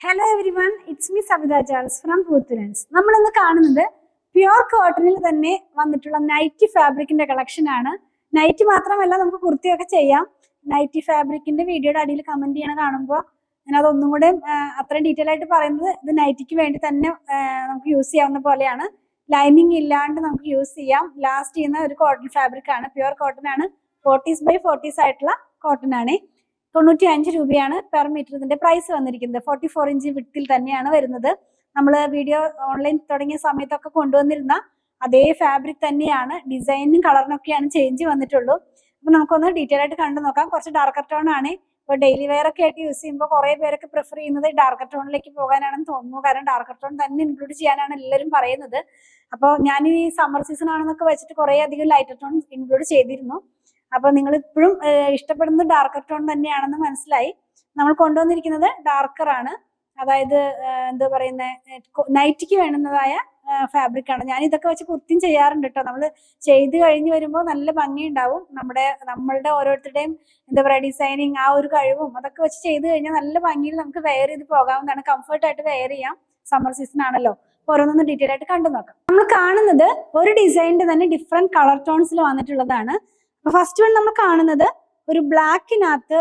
Hello everyone, it's me Savitha Charles from പൂത്തുലൻസ്. നമ്മളിന്ന് കാണുന്നത് പ്യുവർ കോട്ടണിൽ തന്നെ വന്നിട്ടുള്ള നൈറ്റി ഫാബ്രിക്കിന്റെ കളക്ഷൻ ആണ്. നൈറ്റി മാത്രമല്ല, നമുക്ക് കുർത്തിയൊക്കെ ചെയ്യാം. നൈറ്റി ഫാബ്രിക്കിന്റെ വീഡിയോയുടെ അടിയിൽ കമന്റ് ചെയ്യണ കാണുമ്പോൾ ഞാൻ അതൊന്നും കൂടെ അത്രയും ഡീറ്റെയിൽ ആയിട്ട് പറയുന്നത് ഇത് നൈറ്റിക്ക് വേണ്ടി തന്നെ നമുക്ക് യൂസ് ചെയ്യാവുന്ന പോലെയാണ്. ലൈനിങ് ഇല്ലാണ്ട് നമുക്ക് യൂസ് ചെയ്യാം. ലാസ്റ്റ് ചെയ്യുന്ന ഒരു കോട്ടൺ ഫാബ്രിക് ആണ്, പ്യുവർ കോട്ടൺ ആണ്. 40s ആയിട്ടുള്ള കോട്ടൺ ആണ്. 95 രൂപയാണ് പെർ മീറ്റർ ഇതിന്റെ പ്രൈസ് വന്നിരിക്കുന്നത്. 44 ഇഞ്ച് വിഡ്ത്തിൽ തന്നെയാണ് വരുന്നത്. നമ്മൾ വീഡിയോ ഓൺലൈൻ തുടങ്ങിയ സമയത്തൊക്കെ കൊണ്ടുവന്നിരുന്ന അതേ ഫാബ്രിക് തന്നെയാണ്. ഡിസൈനും കളറിനൊക്കെയാണ് ചേഞ്ച് വന്നിട്ടുള്ളൂ. അപ്പൊ നമുക്കൊന്ന് ഡീറ്റെയിൽ ആയിട്ട് കണ്ടു നോക്കാം. കുറച്ച് ഡാർക്കർ ടോൺ ആണ്. ഇപ്പോൾ ഡെയിലി വെയർ ഒക്കെ ആയിട്ട് യൂസ് ചെയ്യുമ്പോൾ കുറെ പേരൊക്കെ പ്രിഫർ ചെയ്യുന്നത് ഡാർക്കർ ടോണിലേക്ക് പോകാനാണെന്ന് തോന്നുന്നു. കാരണം ഡാർക്കർ ടോൺ തന്നെ ഇൻക്ലൂഡ് ചെയ്യാനാണ് എല്ലാവരും പറയുന്നത്. അപ്പോൾ ഞാൻ ഈ സമ്മർ സീസൺ ആണെന്നൊക്കെ വെച്ചിട്ട് കുറെ അധികം ലൈറ്റർ ടോൺ ഇൻക്ലൂഡ് ചെയ്തിരുന്നു. അപ്പൊ നിങ്ങൾ ഇപ്പോഴും ഇഷ്ടപ്പെടുന്നത് ഡാർക്കർ ടോൺ തന്നെയാണെന്ന് മനസ്സിലായി. നമ്മൾ കൊണ്ടുവന്നിരിക്കുന്നത് ഡാർക്കർ ആണ്. അതായത് എന്താ പറയുന്നത്, നൈറ്റിക്ക് വേണ്ടുന്നതായ ഫാബ്രിക് ആണ്. ഞാൻ ഇതൊക്കെ വെച്ച് കുർത്തിയും ചെയ്യാറുണ്ട് കേട്ടോ. നമ്മൾ ചെയ്ത് കഴിഞ്ഞ് വരുമ്പോൾ നല്ല ഭംഗി ഉണ്ടാവും. നമ്മളുടെ ഓരോരുത്തരുടെയും എന്താ പറയുക, ഡിസൈനിങ് ആ ഒരു കഴിവും അതൊക്കെ വെച്ച് ചെയ്ത് കഴിഞ്ഞാൽ നല്ല ഭംഗിയിൽ നമുക്ക് വെയർ ചെയ്ത് പോകാവുന്നതാണ്. കംഫർട്ടായിട്ട് വെയർ ചെയ്യാം. സമ്മർ സീസൺ ആണല്ലോ. ഓരോന്നൊന്നും ഡീറ്റെയിൽ ആയിട്ട് കണ്ടു നോക്കാം. നമ്മൾ കാണുന്നത് ഒരു ഡിസൈനിന്റെ തന്നെ ഡിഫറെന്റ് കളർ ടോൺസിൽ വന്നിട്ടുള്ളതാണ്. ഫസ്റ്റ് വൺ നമ്മൾ കാണുന്നത് ഒരു ബ്ലാക്കിനകത്ത്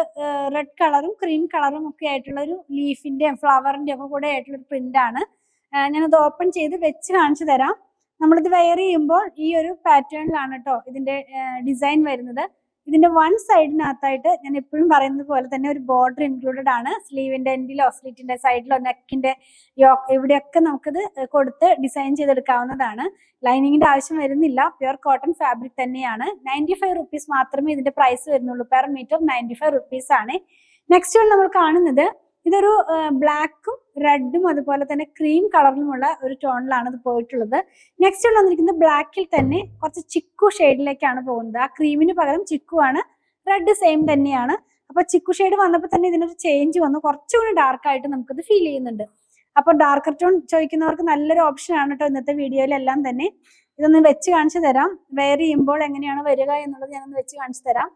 റെഡ് കളറും ക്രീം കളറും ഒക്കെ ആയിട്ടുള്ള ഒരു ലീഫിന്റെയും ഫ്ലവറിന്റെ ഒക്കെ കൂടെ ആയിട്ടുള്ള ഒരു പ്രിന്റ് ആണ്. ഞാനത് ഓപ്പൺ ചെയ്ത് വെച്ച് കാണിച്ചു തരാം. നമ്മളിത് വെയർ ചെയ്യുമ്പോൾ ഈ ഒരു പാറ്റേണിലാണ് കേട്ടോ ഇതിന്റെ ഡിസൈൻ വരുന്നത്. ഇതിന്റെ വൺ സൈഡിനകത്തായിട്ട് ഞാൻ എപ്പോഴും പറയുന്നത് പോലെ തന്നെ ഒരു ബോർഡർ ഇൻക്ലൂഡഡ് ആണ്. സ്ലീവിന്റെ എൻഡിലോ സ്ലിറ്റിന്റെ സൈഡിലോ നെക്കിന്റെ ഇവിടെയൊക്കെ നമുക്കിത് കൊടുത്ത് ഡിസൈൻ ചെയ്തെടുക്കാവുന്നതാണ്. ലൈനിങ്ങിന്റെ ആവശ്യം വരുന്നില്ല. പ്യുവർ കോട്ടൺ ഫാബ്രിക് തന്നെയാണ്. 95 റുപ്പീസ് മാത്രമേ ഇതിന്റെ പ്രൈസ് വരുന്നുള്ളൂ. പെർ മീറ്റർ 95 റുപ്പീസ് ആണ്. നെക്സ്റ്റ് നമ്മൾ കാണുന്നത് ഇതൊരു ബ്ലാക്കും റെഡും അതുപോലെ തന്നെ ക്രീം കളറിലുമുള്ള ഒരു ടോണിലാണ് ഇത് പോയിട്ടുള്ളത്. നെക്സ്റ്റ് വന്നിരിക്കുന്നത് ബ്ലാക്കിൽ തന്നെ കുറച്ച് ചിക്കു ഷെയ്ഡിലേക്കാണ് പോകുന്നത്. ആ ക്രീമിന് പകരം ചിക്കു ആണ്. റെഡ് സെയിം തന്നെയാണ്. അപ്പൊ ചിക്കു ഷെയ്ഡ് വന്നപ്പോൾ തന്നെ ഇതിനൊരു ചേഞ്ച് വന്നു. കുറച്ചുകൂടി ഡാർക്ക് ആയിട്ട് നമുക്കിത് ഫീൽ ചെയ്യുന്നുണ്ട്. അപ്പൊ ഡാർക്കർ ടോൺ ചോദിക്കുന്നവർക്ക് നല്ലൊരു ഓപ്ഷൻ ആണ് കേട്ടോ ഇന്നത്തെ വീഡിയോയിലെല്ലാം തന്നെ. ഇതൊന്ന് വെച്ച് കാണിച്ചു തരാം. വെയർ ചെയ്യുമ്പോൾ എങ്ങനെയാണ് വരിക എന്നുള്ളത് ഞാനൊന്ന് വെച്ച് കാണിച്ചു തരാം.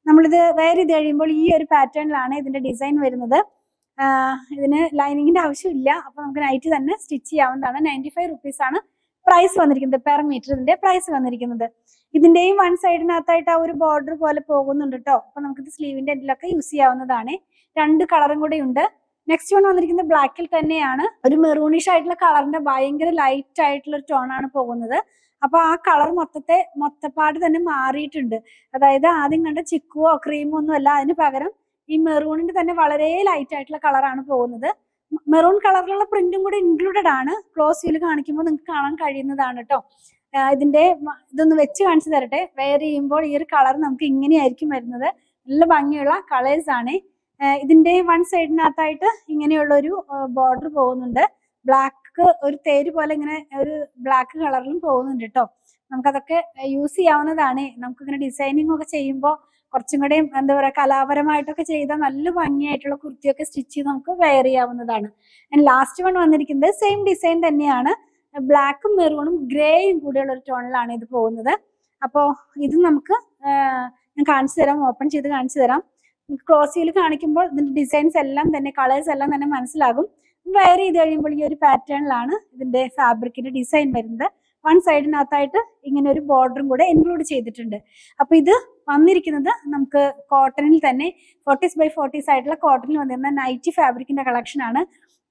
നമ്മളിത് വെയർ ചെയ്ത് കഴിയുമ്പോൾ ഈ ഒരു പാറ്റേണിലാണ് ഇതിന്റെ ഡിസൈൻ വരുന്നത്. ഇതിന് ലൈനിങ്ങിന്റെ ആവശ്യമില്ല. അപ്പൊ നമുക്ക് നൈറ്റ് തന്നെ സ്റ്റിച്ച് ചെയ്യാവുന്നതാണ്. 95 റുപ്പീസ് ആണ് പ്രൈസ് വന്നിരിക്കുന്നത്. പെർ മീറ്റർ ഇതിന്റെ പ്രൈസ് വന്നിരിക്കുന്നത്. ഇതിന്റെയും വൺ സൈഡിനകത്തായിട്ട് ആ ഒരു ബോർഡർ പോലെ പോകുന്നുണ്ട് കേട്ടോ. അപ്പൊ നമുക്കിത് സ്ലീവിന്റെ എൻഡിലൊക്കെ യൂസ് ചെയ്യാവുന്നതാണ്. രണ്ട് കളറും കൂടെ ഉണ്ട്. നെക്സ്റ്റ് വൺ വന്നിരിക്കുന്നത് ബ്ലാക്കിൽ തന്നെയാണ്. ഒരു മെറൂണിഷ് ആയിട്ടുള്ള കളറിന്റെ ഭയങ്കര ലൈറ്റ് ആയിട്ടുള്ള ഒരു ടോൺ ആണ് പോകുന്നത്. അപ്പൊ ആ കളർ മൊത്തപ്പാട് തന്നെ മാറിയിട്ടുണ്ട്. അതായത് ആദ്യം കണ്ട ചിക്കുവോ ക്രീമോ ഒന്നും അല്ല. അതിന് പകരം ഈ മെറൂണിന്റെ തന്നെ വളരെ ലൈറ്റ് ആയിട്ടുള്ള കളറാണ് പോകുന്നത്. മെറൂൺ കളറിലുള്ള പ്രിന്റും കൂടി ഇൻക്ലൂഡഡ് ആണ്. ക്ലോസ് വ്യൂല് കാണിക്കുമ്പോൾ നിങ്ങൾക്ക് കാണാൻ കഴിയുന്നതാണ് കേട്ടോ. ഇതൊന്ന് വെച്ച് കാണിച്ചു തരട്ടെ. വെയർ ചെയ്യുമ്പോൾ ഈ ഒരു കളർ നമുക്ക് ഇങ്ങനെയായിരിക്കും വരുന്നത്. നല്ല ഭംഗിയുള്ള കളേഴ്സ് ആണ്. ഇതിന്റെ വൺ സൈഡിനകത്തായിട്ട് ഇങ്ങനെയുള്ള ഒരു ബോർഡർ പോകുന്നുണ്ട്. ബ്ലാക്ക് ഒരു തേര് പോലെ ഇങ്ങനെ ഒരു ബ്ലാക്ക് കളറിലും പോകുന്നുണ്ട് കേട്ടോ. നമുക്കതൊക്കെ യൂസ് ചെയ്യാവുന്നതാണ്. നമുക്കിങ്ങനെ ഡിസൈനിങ് ഒക്കെ ചെയ്യുമ്പോൾ കുറച്ചും കൂടെ എന്താ പറയുക, കലാപരമായിട്ടൊക്കെ ചെയ്താൽ നല്ല ഭംഗിയായിട്ടുള്ള കുർത്തിയൊക്കെ സ്റ്റിച്ച് ചെയ്ത് നമുക്ക് വെയർ ചെയ്യാവുന്നതാണ്. ആൻഡ് ലാസ്റ്റ് വൺ വന്നിരിക്കുന്നത് സെയിം ഡിസൈൻ തന്നെയാണ്. ബ്ലാക്കും മെറൂണും ഗ്രേയും കൂടെയുള്ള ഒരു ടോണിലാണ് ഇത് പോകുന്നത്. അപ്പോൾ ഇത് നമുക്ക് ഞാൻ കാണിച്ചു തരാം. ഓപ്പൺ ചെയ്ത് കാണിച്ചു തരാം. ക്ലോസ് ചെയ്ത് കാണിക്കുമ്പോൾ ഇതിന്റെ ഡിസൈൻസ് എല്ലാം തന്നെ കളേഴ്സ് എല്ലാം തന്നെ മനസ്സിലാകും. വെയർ ചെയ്ത് കഴിയുമ്പോൾ ഈ ഒരു പാറ്റേണിലാണ് ഇതിന്റെ ഫാബ്രിക്കിന്റെ ഡിസൈൻ വരുന്നത്. വൺ സൈഡിനകത്തായിട്ട് ഇങ്ങനെ ഒരു ബോർഡറും കൂടെ ഇൻക്ലൂഡ് ചെയ്തിട്ടുണ്ട്. അപ്പൊ ഇത് വന്നിരിക്കുന്നത് നമുക്ക് കോട്ടണിൽ തന്നെ 40s ആയിട്ടുള്ള കോട്ടണിൽ വന്നിരുന്ന നൈറ്റി ഫാബ്രിക്കിന്റെ കളക്ഷൻ ആണ്.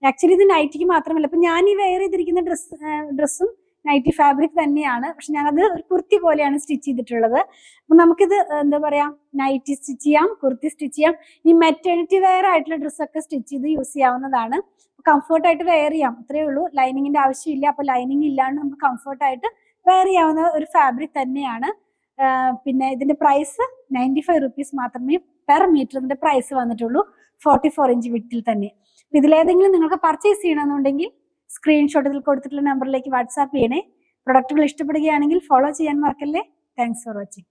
ആക്ച്വലി ഇത് നൈറ്റിക്ക് മാത്രമല്ല. ഇപ്പൊ ഞാൻ ഈ വെയർ ചെയ്തിരിക്കുന്ന ഡ്രസ്സും നൈറ്റി ഫാബ്രിക് തന്നെയാണ്. പക്ഷെ ഞാനത് ഒരു കുർത്തി പോലെയാണ് സ്റ്റിച്ച് ചെയ്തിട്ടുള്ളത്. അപ്പൊ നമുക്കിത് എന്താ പറയാ, നൈറ്റി സ്റ്റിച്ച് ചെയ്യാം, കുർത്തി സ്റ്റിച്ച് ചെയ്യാം. ഈ മെറ്റേണിറ്റി വെയർ ആയിട്ടുള്ള ഡ്രസ്സൊക്കെ സ്റ്റിച്ച് ചെയ്ത് യൂസ് ചെയ്യാവുന്നതാണ്. കംഫർട്ടായിട്ട് വെയർ ചെയ്യാം, അത്രേ ഉള്ളൂ. ലൈനിങ്ങിന്റെ ആവശ്യമില്ല. അപ്പൊ ലൈനിങ് ഇല്ലാണ്ട് നമുക്ക് കംഫർട്ടായിട്ട് വെയർ ചെയ്യാവുന്ന ഒരു ഫാബ്രിക് തന്നെയാണ്. പിന്നെ ഇതിന്റെ പ്രൈസ് 95 റുപ്പീസ് മാത്രമേ പെർ മീറ്റർ ഇതിന്റെ പ്രൈസ് വന്നിട്ടുള്ളൂ. 44 ഇഞ്ച് വിഡ്ത്തിൽ തന്നെ. ഇതിലേതെങ്കിലും നിങ്ങൾക്ക് പർച്ചേസ് ചെയ്യണമെന്നുണ്ടെങ്കിൽ സ്ക്രീൻഷോട്ട് ഇതിൽ കൊടുത്തിട്ടുള്ള നമ്പറിലേക്ക് വാട്സാപ്പ് ചെയ്യണേ. പ്രൊഡക്റ്റുകൾ ഇഷ്ടപ്പെടുകയാണെങ്കിൽ ഫോളോ ചെയ്യാൻ മറക്കല്ലേ. Thanks for watching.